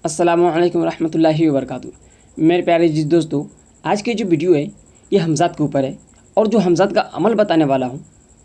अस्सलामुअलैकुम रहमतुल्लाहि व बरकातुहू। मेरे प्यारे जी दोस्तों, आज की जो वीडियो है ये हमज़ात के ऊपर है और जो हमज़ात का अमल बताने वाला हूँ,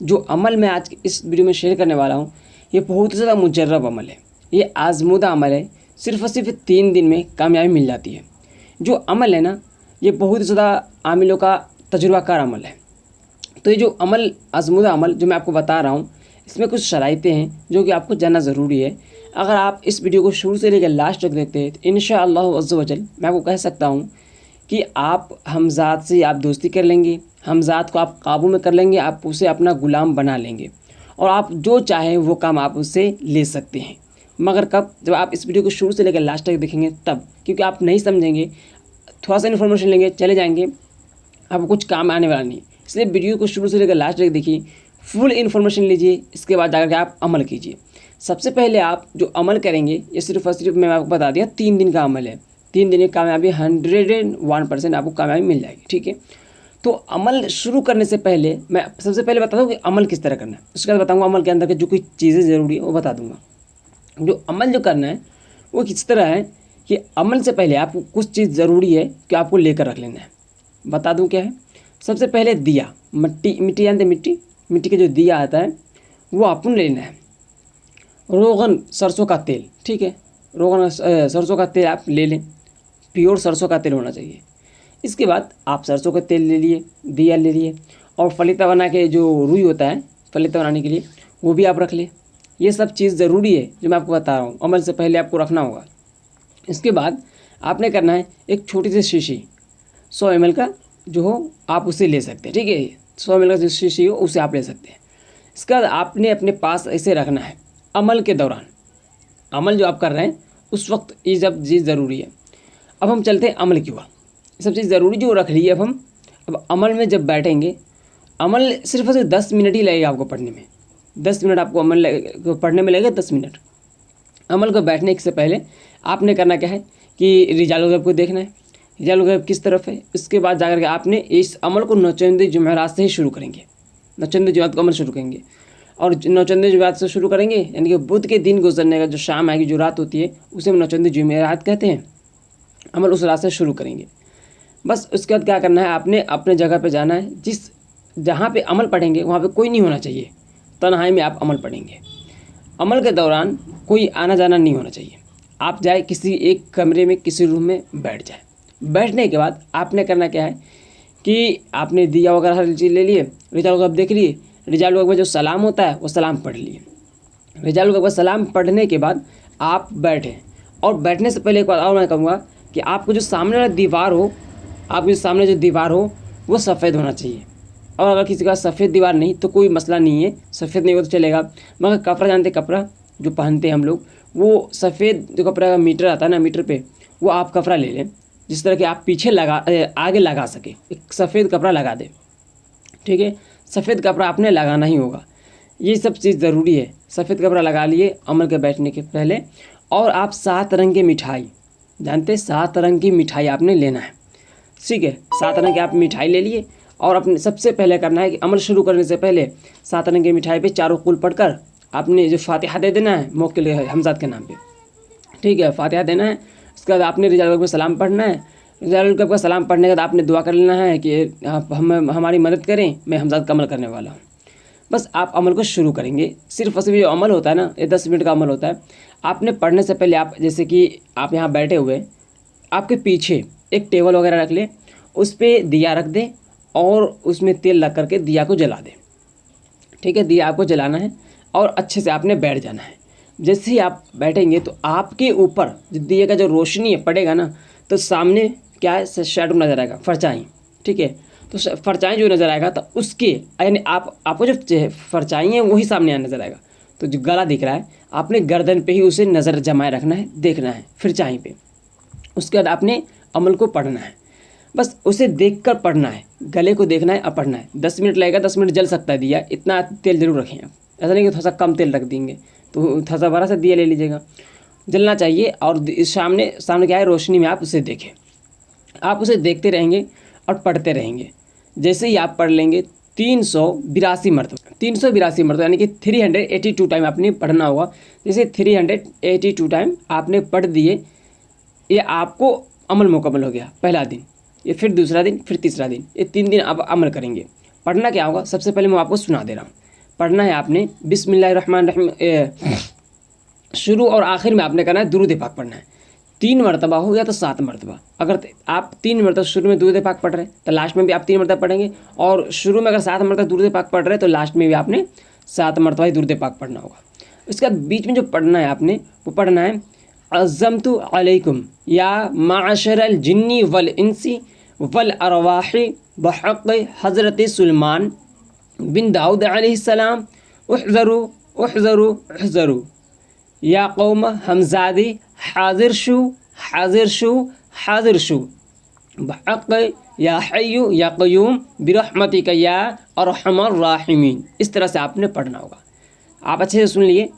जो अमल मैं आज इस वीडियो में शेयर करने वाला हूँ, ये बहुत ही ज़्यादा मुजर्रब अमल है। ये आज़मूदा अमल है, सिर्फ़ और सिर्फ 3 दिन में कामयाबी मिल जाती है। जो अमल है ना, ये बहुत ही ज़्यादा आमिलों का तजुर्बाकार अमल है। तो ये जो अमल आज़मूदा अमल जो मैं आपको बता रहा हूँ, इसमें कुछ शराइतें हैं जो कि आपको जानना ज़रूरी है। अगर आप इस वीडियो को शुरू से लेकर लास्ट तक देखते हैं तो इंशाअल्लाह अज़्ज़ व जल मैं आपको कह सकता हूँ कि आप हमज़ात से आप दोस्ती कर लेंगे, हमज़ात को आप काबू में कर लेंगे, आप उसे अपना ग़ुलाम बना लेंगे और आप जो चाहें वो काम आप उससे ले सकते हैं। मगर कब? जब आप इस वीडियो को शुरू से लेकर लास्ट तक देखेंगे तब, क्योंकि आप नहीं समझेंगे, थोड़ा सा इन्फॉर्मेशन लेंगे, चले जाएंगे, आपको कुछ काम आने वाला नहीं। इसलिए वीडियो को शुरू से लेकर लास्ट तक देखिए, फुल इन्फॉर्मेशन लीजिए, इसके बाद जाकर के आप अमल कीजिए। सबसे पहले आप जो अमल करेंगे, ये सिर्फ और सिर्फ मैं आपको बता दिया 3 दिन का अमल है। 3 दिन में कामयाबी 101% आपको कामयाबी मिल जाएगी। ठीक है, तो अमल शुरू करने से पहले मैं सबसे पहले बता दूँ कि अमल किस तरह करना है। उसके बाद बताऊँगा अमल के अंदर के जो कुछ चीज़ें ज़रूरी है वो बता दूँगा। जो अमल जो करना है वो किस तरह है कि अमल से पहले आपको कुछ चीज़ ज़रूरी है कि आपको लेकर रख लेना है। बता दूँ क्या है। सबसे पहले दिया, मिट्टी जानते, मिट्टी का जो दिया आता है वो आपको लेना है। रोगन सरसों का तेल, ठीक है, रोगन सरसों का तेल आप ले लें, प्योर सरसों का तेल होना चाहिए। इसके बाद आप सरसों का तेल ले लिए, दिया ले लिए, और फलीता बना के जो रुई होता है फलीता बनाने के लिए वो भी आप रख लें। ये सब चीज़ ज़रूरी है जो मैं आपको बता रहा हूँ, अमल से पहले आपको रखना होगा। इसके बाद आपने करना है एक छोटी सी शीशी 100 ml का जो हो आप उसे ले सकते हैं। ठीक है, 100 ml का जो शीशी हो उसे आप ले सकते हैं। इसका आपने अपने पास ऐसे रखना है अमल के दौरान, अमल जो आप कर रहे हैं उस वक्त ये सब चीज़ ज़रूरी है। अब हम चलते हैं अमल की ओर। ये सब चीज़ ज़रूरी जो रख ली है अब अमल में जब बैठेंगे, अमल सिर्फ 10 मिनट ही लगेगा आपको पढ़ने में। 10 मिनट आपको अमल पढ़ने में लगेगा, 10 मिनट। अमल को बैठने से पहले आपने करना क्या है कि रिजाल गैब को देखना है, रिजाल गैब किस तरफ है। इसके बाद जाकर के आपने इस अमल को नौचंदी जुमेरात से ही शुरू करेंगे, नौचंदी जुमेरात को अमल शुरू करेंगे। और नौचंदी जुमेरात से शुरू करेंगे यानी कि बुध के दिन गुजरने का जो शाम आएगी, जो रात होती है उसे हम नौचंदी जुमेरात कहते हैं। अमल उस रात से शुरू करेंगे। बस उसके बाद क्या करना है, आपने अपने जगह पे जाना है, जहाँ पे अमल पढ़ेंगे वहाँ पे कोई नहीं होना चाहिए, तन्हाई में आप अमल पढ़ेंगे। अमल के दौरान कोई आना जाना नहीं होना चाहिए। आप जाए किसी एक कमरे में, किसी रूम में बैठ जाए। बैठने के बाद आपने करना क्या है कि आपने दिया वगैरह हर चीज़ ले लिए, रिजाल गैब देख लिए, रिजाल गैब में जो सलाम होता है वो सलाम पढ़ लिए। रिजाल गैब का सलाम पढ़ने के बाद आप बैठें, और बैठने से पहले एक बात और मैं कहूँगा कि आपको जो सामने वाला दीवार हो, आपके सामने जो दीवार हो वो सफ़ेद होना चाहिए। और अगर किसी का सफ़ेद दीवार नहीं तो कोई मसला नहीं है, सफ़ेद नहीं हो तो चलेगा। मगर कपड़ा जानते, कपड़ा जो पहनते हैं हम लोग, वो सफ़ेद जो कपड़ा का मीटर आता है ना, मीटर पे वो आप कपड़ा ले लें, जिस तरह कि आप पीछे आगे लगा सके, एक सफ़ेद कपड़ा लगा दें। ठीक है, सफ़ेद कपड़ा आपने लगाना ही होगा। ये सब चीज़ ज़रूरी है। सफ़ेद कपड़ा लगा लिए अमल के बैठने के पहले। और आप 7 रंग की मिठाई जानते, 7 रंग की मिठाई आपने लेना है। ठीक है, 7 रंग की आप मिठाई ले लिए, और अपने सबसे पहले करना है कि अमल शुरू करने से पहले 7 रंग की मिठाई पे चारों कुल पढ़कर आपने जो फातिहा दे देना है मोक्किल हमज़ात के नाम पे। ठीक है, फातिहा देना है। उसके बाद आपने रिजाल गैब का सलाम पढ़ना है। रिजाल गैब का सलाम पढ़ने के बाद आपने दुआ कर लेना है कि आप हमारी मदद करें, मैं हमज़ात का अमल करने वाला हूँ। बस आप अमल को शुरू करेंगे। सिर्फ और सिर्फ जो अमल होता है ना, ये 10 मिनट का अमल होता है। आपने पढ़ने से पहले आप, जैसे कि आप यहाँ बैठे हुए, आपके पीछे एक टेबल वगैरह रख लें, उस पर दिया रख दें और उसमें तेल लग करके दिया को जला दें। ठीक है, दिया आपको जलाना है और अच्छे से आपने बैठ जाना है। जैसे ही आप बैठेंगे तो आपके ऊपर दिए का जो रोशनी है पड़ेगा ना, तो सामने क्या है, शैडो नज़र आएगा, परछाई। ठीक है, तो परछाई जो नज़र आएगा तो उसके यानी आपको जो परछाई है वही सामने नज़र आएगा। तो जो गला दिख रहा है आपने गर्दन पे ही उसे नज़र जमाए रखना है, देखना है परछाई पे। उसके बाद आपने अमल को पढ़ना है। बस उसे देखकर पढ़ना है, गले को देखना है और पढ़ना है। 10 मिनट लगेगा, 10 मिनट जल सकता है दिया, इतना तेल जरूर रखें आप। ऐसा नहीं कि थोड़ा सा कम तेल रख देंगे, तो थोड़ा सा बड़ा सा दिया ले लीजिएगा, जलना चाहिए। और सामने क्या है, रोशनी में आप उसे देखें। आप उसे देखते रहेंगे और पढ़ते रहेंगे। जैसे ही आप पढ़ लेंगे 382 मरतबा यानी कि 382 टाइम आपने पढ़ना होगा। जैसे 382 टाइम आपने पढ़ दिए ये आपको अमल मुकम्मल हो गया पहला दिन, ये फिर दूसरा दिन, फिर तीसरा दिन, ये 3 दिन आप अमल करेंगे। पढ़ना क्या होगा, सबसे पहले मैं आपको सुना दे रहा हूँ। पढ़ना है आपने बिस्मिल्लाहिर्रहमानिर्रहीम, शुरू और आखिर में आपने करना है दुरूद पाक पढ़ना है। 3 मरतबा हो या तो 7 मरतबा। अगर आप 3 मरतबा शुरू में दुरूद पाक पढ़ रहे हैं तो लास्ट में भी आप 3 मरतबा पढ़ेंगे, और शुरू में अगर 7 मरतबा दुरूद पाक पढ़ रहे हैं तो लास्ट में भी आपने 7 मरतबा ही दुरूद पाक पढ़ना होगा। इसका बीच में जो पढ़ना है आपने, वो पढ़ना है अज़्ज़मतु अलैकुम या माशरल जिन्नी वल इंसी वल अरवाही बहक़ हज़रत सुलेमान बिन दाऊद अलैहिस्सलाम उहज़रू उहज़रू उहज़रू या कौम हमज़ादी हाजिर शु हाजिर शु हाजिर शु बहक़ या हय्यु या क़य्यूम बिरहमतिक या अरहमर राहिमीन। इस तरह से आपने पढ़ना होगा। आप अच्छे से सुन लिए।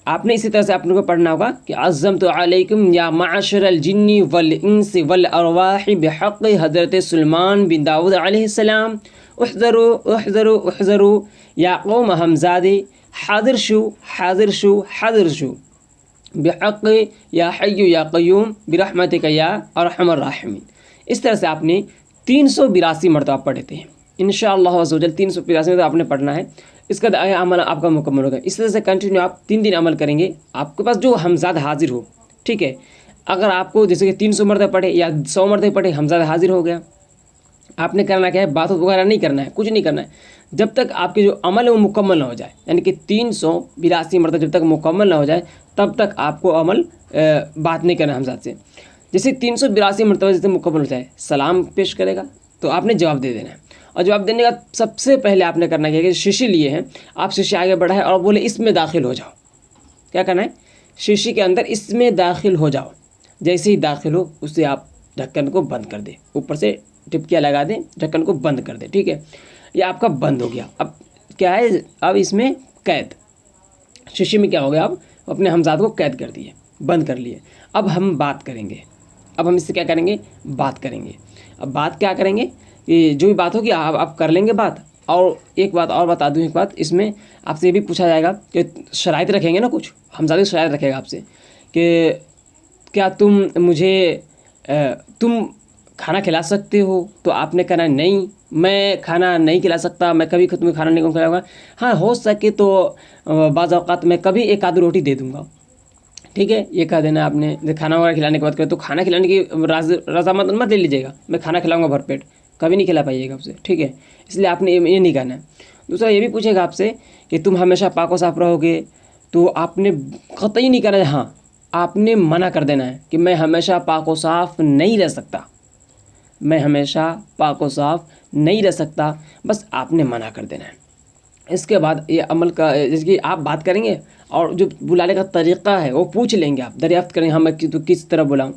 आपने इसी तरह से आपने को पढ़ना होगा कि अज़्ज़मतु अलैकुम या माशरल जिन्नी वल इंसी वल अरवाही बिहक़ हज़रत सुलेमान बिन दाऊद अलैहिस्सलाम उहज़रू उहज़रू उहज़रू या कौम हमज़ादी हाजिर शु हाजिर शु हाजिर शु बिहक़ या हय्यु या क़य्यूम बिरहमतिक या अरहमर राहिमीन। इस तरह से आपने 382 मरतबा पढ़े थे। इंशाअल्लाह अज़्ज़वजल 382 मरतबा आपने पढ़ना है। इसका अमल आपका मुकम्मल होगा। इस तरह से कंटिन्यू आप 3 दिन अमल करेंगे। आपके पास जो हमज़ाद हाजिर हो, ठीक है, अगर आपको जैसे कि 300 मरतबा पढ़े या 100 मरतबा पढ़े, हमज़ाद हाजिर हो गया। आपने करना क्या है, बात वगैरह नहीं करना है, कुछ नहीं करना है। जब तक आपके जो अमल है वो मुकम्मल ना हो जाए, यानी कि 382 मरतबा जब तक मुकम्मल ना हो जाए तब तक आपको अमल बात नहीं करना हमज़ाद से। जैसे 382 मरतबा जैसे मुकम्मल हो जाए, सलाम पेश करेगा तो आपने जवाब दे देना है। और जवाब देने का सबसे पहले आपने करना क्या है कि शीशी लिए हैं, आप शीशी आगे बढ़ाएं और बोले इसमें दाखिल हो जाओ। क्या करना है, शीशी के अंदर इसमें दाखिल हो जाओ। जैसे ही दाखिल हो उससे आप ढक्कन को बंद कर दें, ऊपर से टिपकिया लगा दें, ढक्कन को बंद कर दें, ठीक है। ये आपका बंद हो गया। अब क्या है, अब इसमें कैद, शीशी में क्या हो गया, अब अपने हमज़ाद को कैद कर दिए, बंद कर लिए। अब हम बात करेंगे, अब हम इससे क्या करेंगे, बात करेंगे। अब बात क्या करेंगे कि जो भी बात होगी आप कर लेंगे बात। और एक बात और बता दूँ, एक बात इसमें आपसे ये भी पूछा जाएगा कि शराइत रखेंगे ना, कुछ हमज़ाद शराइत रखेगा आपसे कि क्या तुम मुझे तुम खाना खिला सकते हो, तो आपने कहना नहीं मैं खाना नहीं खिला सकता, मैं कभी तुम्हें खाना नहीं खिलाऊंगा। हाँ, हो सके तो बाज़ औक़ात मैं कभी एक आधी रोटी दे दूँगा, ठीक है, ये कह देना आपने। जब खाना वगैरह खिलाने की बात करें तो खाना खिलाने की रज़ामत मत ले लीजिएगा, मैं खाना खिलाऊंगा भरपेट, कभी नहीं खिला पाइएगा आपसे, ठीक है। इसलिए आपने ये नहीं कहना है। दूसरा ये भी पूछेगा आपसे कि तुम हमेशा पाक व साफ़ रहोगे, तो आपने कतई नहीं कहना है, हाँ आपने मना कर देना है कि मैं हमेशा पाक व साफ़ नहीं रह सकता, मैं हमेशा पाक व साफ़ नहीं रह सकता, बस आपने मना कर देना है। इसके बाद ये अमल का जैसे आप बात करेंगे और जो बुलाने का तरीक़ा है वो पूछ लेंगे, आप दरियाफ्त करेंगे, हाँ मैं तो किस तरह बुलाऊँ।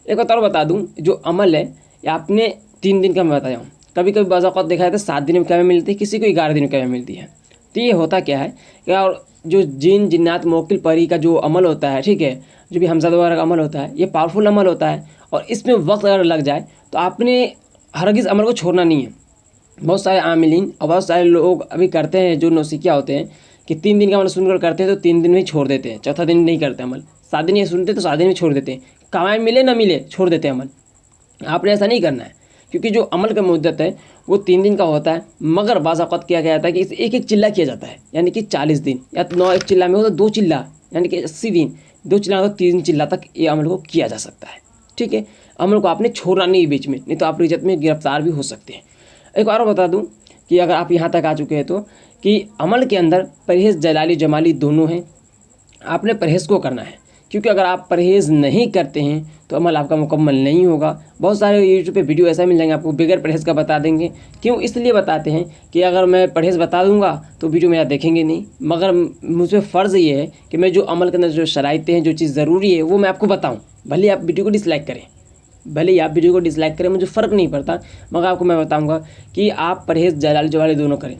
एक बात और बता दूँ, जो अमल है ये आपने 3 दिन का मैं बताया हूँ। कभी कभी बाज़ औक़ात देखा जाता है 7 दिन में क्या मिलती है, किसी को 11 दिन में क्या मिलती है। तो ये होता क्या है कि और जो जिन जिन्नात मोकिल परी का जो अमल होता है, ठीक है, जो भी हमज़ाद वगैरह का अमल होता है, ये पावरफुल अमल होता है और इसमें वक्त अगर लग जाए तो आपने हरगिज़ अमल को छोड़ना नहीं है। बहुत सारे आमिलीन और बहुत सारे लोग अभी करते हैं जो नौसिखिया होते हैं कि 3 दिन का अमल सुनकर करते हैं तो 3 दिन में ही छोड़ देते हैं, चौथा दिन नहीं करते अमल। 7 दिन ये सुनते तो 7 दिन में छोड़ देते हैं, कमाई मिले ना मिले छोड़ देते हैं अमल। आपने ऐसा नहीं करना है, क्योंकि जो अमल का मुद्दत है वो 3 दिन का होता है। मगर बाज़ औक़ात किया गया जाता है कि इसे एक चिल्ला किया जाता है, यानी कि 40 दिन, या 9 एक चिल्ला में हो तो 2 चिल्ला, यानी कि 80 दिन, 2 चिल्ला हो तो 3 चिल्ला तक ये अमल को किया जा सकता है, ठीक है। अमल को आपने छोड़ना नहीं बीच में, नहीं तो आप इज्जत में गिरफ्तार भी हो सकते हैं। एक और बता दूं कि अगर आप यहाँ तक आ चुके हैं तो कि अमल के अंदर परहेज़ जलाली जमाली दोनों हैं। आपने परहेज़ को करना है, क्योंकि अगर आप परहेज़ नहीं करते हैं तो अमल आपका मुकम्मल नहीं होगा। बहुत सारे यूट्यूब पे वीडियो ऐसा मिल जाएंगे आपको बगैर परहेज़ का बता देंगे। क्यों, इसलिए बताते हैं कि अगर मैं परहेज़ बता दूंगा तो वीडियो मेरा देखेंगे नहीं। मगर मुझ पर फ़र्ज़ ये है कि मैं जो अमल के अंदर जो शराइतें हैं, जो चीज़ ज़रूरी है वो मैं आपको बताऊँ। भले आप वीडियो को डिसलाइक करें, भले ही आप वीडियो को डिसलाइक करें, मुझे फ़र्क नहीं पड़ता, मगर आपको मैं बताऊंगा कि आप परहेज़ जलाली जवाली दोनों करें।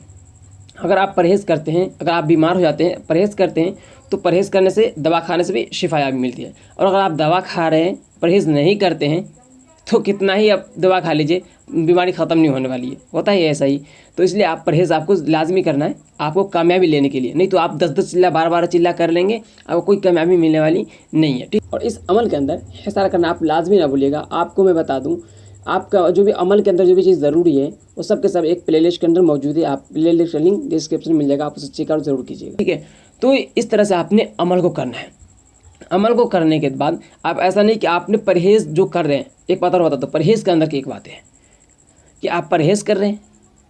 अगर आप परहेज़ करते हैं, अगर आप बीमार हो जाते हैं, परहेज़ करते हैं तो परहेज़ करने से, दवा खाने से भी शिफाया भी मिलती है। और अगर आप दवा खा रहे हैं, परहेज़ नहीं करते हैं तो कितना ही आप दवा खा लीजिए, बीमारी ख़त्म नहीं होने वाली है, होता है ऐसा ही। तो इसलिए आप परहेज़ आपको लाजमी करना है आपको कामयाबी लेने के लिए, नहीं तो आप 10-10 चिल्ला 12-12 चिल्ला कर लेंगे, आपको कोई कामयाबी मिलने वाली नहीं है, ठीक। और इस अमल के अंदर हिसार करना आप लाजमी ना भूलिएगा। आपको मैं बता दूँ, आपका जो भी अमल के अंदर जो भी चीज़ ज़रूरी है वो सब के सब एक प्लेलिस्ट के अंदर मौजूद है। आप प्लेलिस्ट का लिंक डिस्क्रिप्शन में मिल जाएगा, आप उसे चेकआउट जरूर कीजिएगा, ठीक है। तो इस तरह से आपने अमल को करना है। अमल को करने के बाद आप ऐसा नहीं कि आपने परहेज़ जो कर रहे हैं, एक बात और बता दो, परहेज़ के अंदर की एक बात है कि आप परहेज़ कर रहे हैं,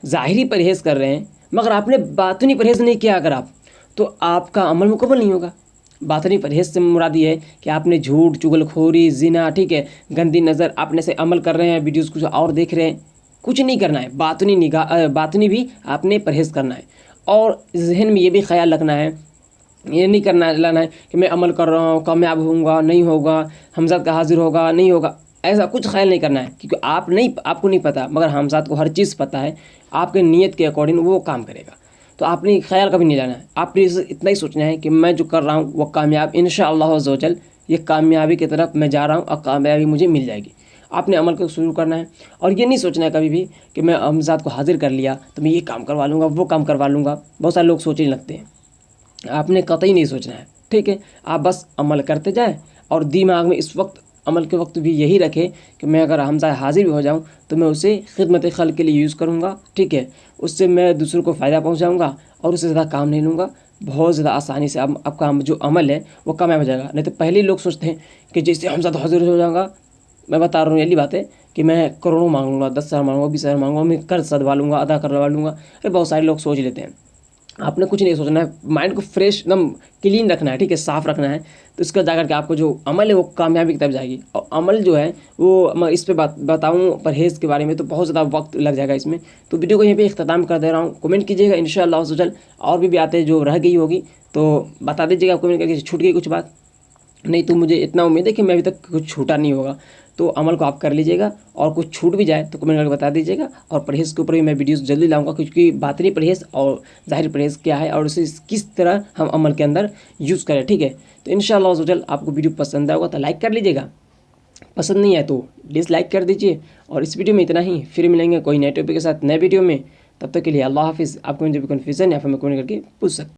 ज़ाहिरी परहेज़ कर रहे हैं, मगर आपने बातनी परहेज़ नहीं किया अगर आप, तो आपका अमल मुकम्मल नहीं होगा। बातनी परहेज़ से मुराद ये है कि आपने झूठ, चुगलखोरी, ज़िना, ठीक है, गंदी नज़र, आपने से अमल कर रहे हैं, वीडियोज़ कुछ और देख रहे हैं, कुछ नहीं करना है। बातनी निगाह, बातनी भी आपने परहेज़ करना है। और जहन में ये भी ख्याल रखना है, ये नहीं करना लाना है कि मैं अमल कर रहा हूँ, कामयाब होऊंगा, नहीं होगा, हमज़ात का हाजिर होगा, नहीं होगा, ऐसा कुछ ख्याल नहीं करना है, क्योंकि आपको नहीं पता, मगर हमज़ात को हर चीज़ पता है। आपके नीयत के अकॉर्डिंग वो काम करेगा, तो आपने ख्याल कभी नहीं लाना है। आपने इतना ही सोचना है कि मैं जो कर रहा हूँ वो कामयाब, इंशाअल्लाह अज़्ज़ वजल ये कामयाबी की तरफ मैं जा रहा हूँ और कामयाबी मुझे मिल जाएगी। आपने अमल को शुरू करना है, और ये नहीं सोचना है कभी भी कि मैं हमज़ात को हाजिर कर लिया तो मैं ये काम करवा लूँगा, वो काम करवा लूँगा। बहुत सारे लोग सोचने लगते हैं, आपने कतई नहीं सोचना है, ठीक है। आप बस अमल करते जाएं, और दिमाग में इस वक्त अमल के वक्त भी यही रखें कि मैं अगर हमज़ा हाजिर भी हो जाऊं तो मैं उसे खिदमत खल्क़ के लिए यूज़ करूंगा, ठीक है। उससे मैं दूसरों को फ़ायदा पहुंचाऊंगा और उससे ज़्यादा काम नहीं लूँगा। बहुत ज़्यादा आसानी से आपका जो अमल है वो कामयाब हो जाएगा। नहीं तो पहले लोग सोचते हैं कि जैसे हमज़ा हाजिर हो जाऊँगा, मैं बता रहा हूँ यही बात है कि मैं करोड़ों मांगूंगा, 10,000 मांगूंगा, 20,000 मांगूंगा, मैं कर्ज सदवा लूँगा, अदा करवा लूँगा। अरे बहुत सारे लोग सोच लेते हैं। आपने कुछ नहीं सोचना है, माइंड को फ्रेश एकदम क्लीन रखना है, ठीक है, साफ़ रखना है। तो इसका जाकर के आपको जो अमल है वो कामयाबी की तरफ जाएगी। और अमल जो है वो मैं इस पे बताऊँ परहेज़ के बारे में तो बहुत ज़्यादा वक्त लग जाएगा इसमें। तो वीडियो को यहीं पे इख्तिताम कर दे रहा हूँ। कमेंट कीजिएगा इंशाअल्लाह अज़्ज़ वजल, और भी बातें जो रह गई होगी तो बता दीजिएगा कमेंट करके, छूट गई कुछ बात, नहीं तो मुझे इतना उम्मीद है कि मैं अभी तक कुछ छूटा नहीं होगा। तो अमल को आप कर लीजिएगा, और कुछ छूट भी जाए तो कमेंट करके बता दीजिएगा। और परहेज़ के ऊपर भी मैं वीडियोस जल्दी लाऊंगा, क्योंकि बातनी परहेज़ और ज़ाहिर परहेज़ क्या है और उसे किस तरह हम अमल के अंदर यूज़ करें, ठीक है। तो इंशाअल्लाह अज़्ज़ वजल आपको वीडियो पसंद आएगा तो लाइक कर लीजिएगा, पसंद नहीं आए तो डिसलाइक कर दीजिए। और इस वीडियो में इतना ही, फिर मिलेंगे कोई नए टॉपिक के साथ नए वीडियो में। तब तक के लिए अल्लाह हाफिज़। आपको जो भी कन्फ्यूज़न या फिर मैं कमेंट करके पूछ सकते।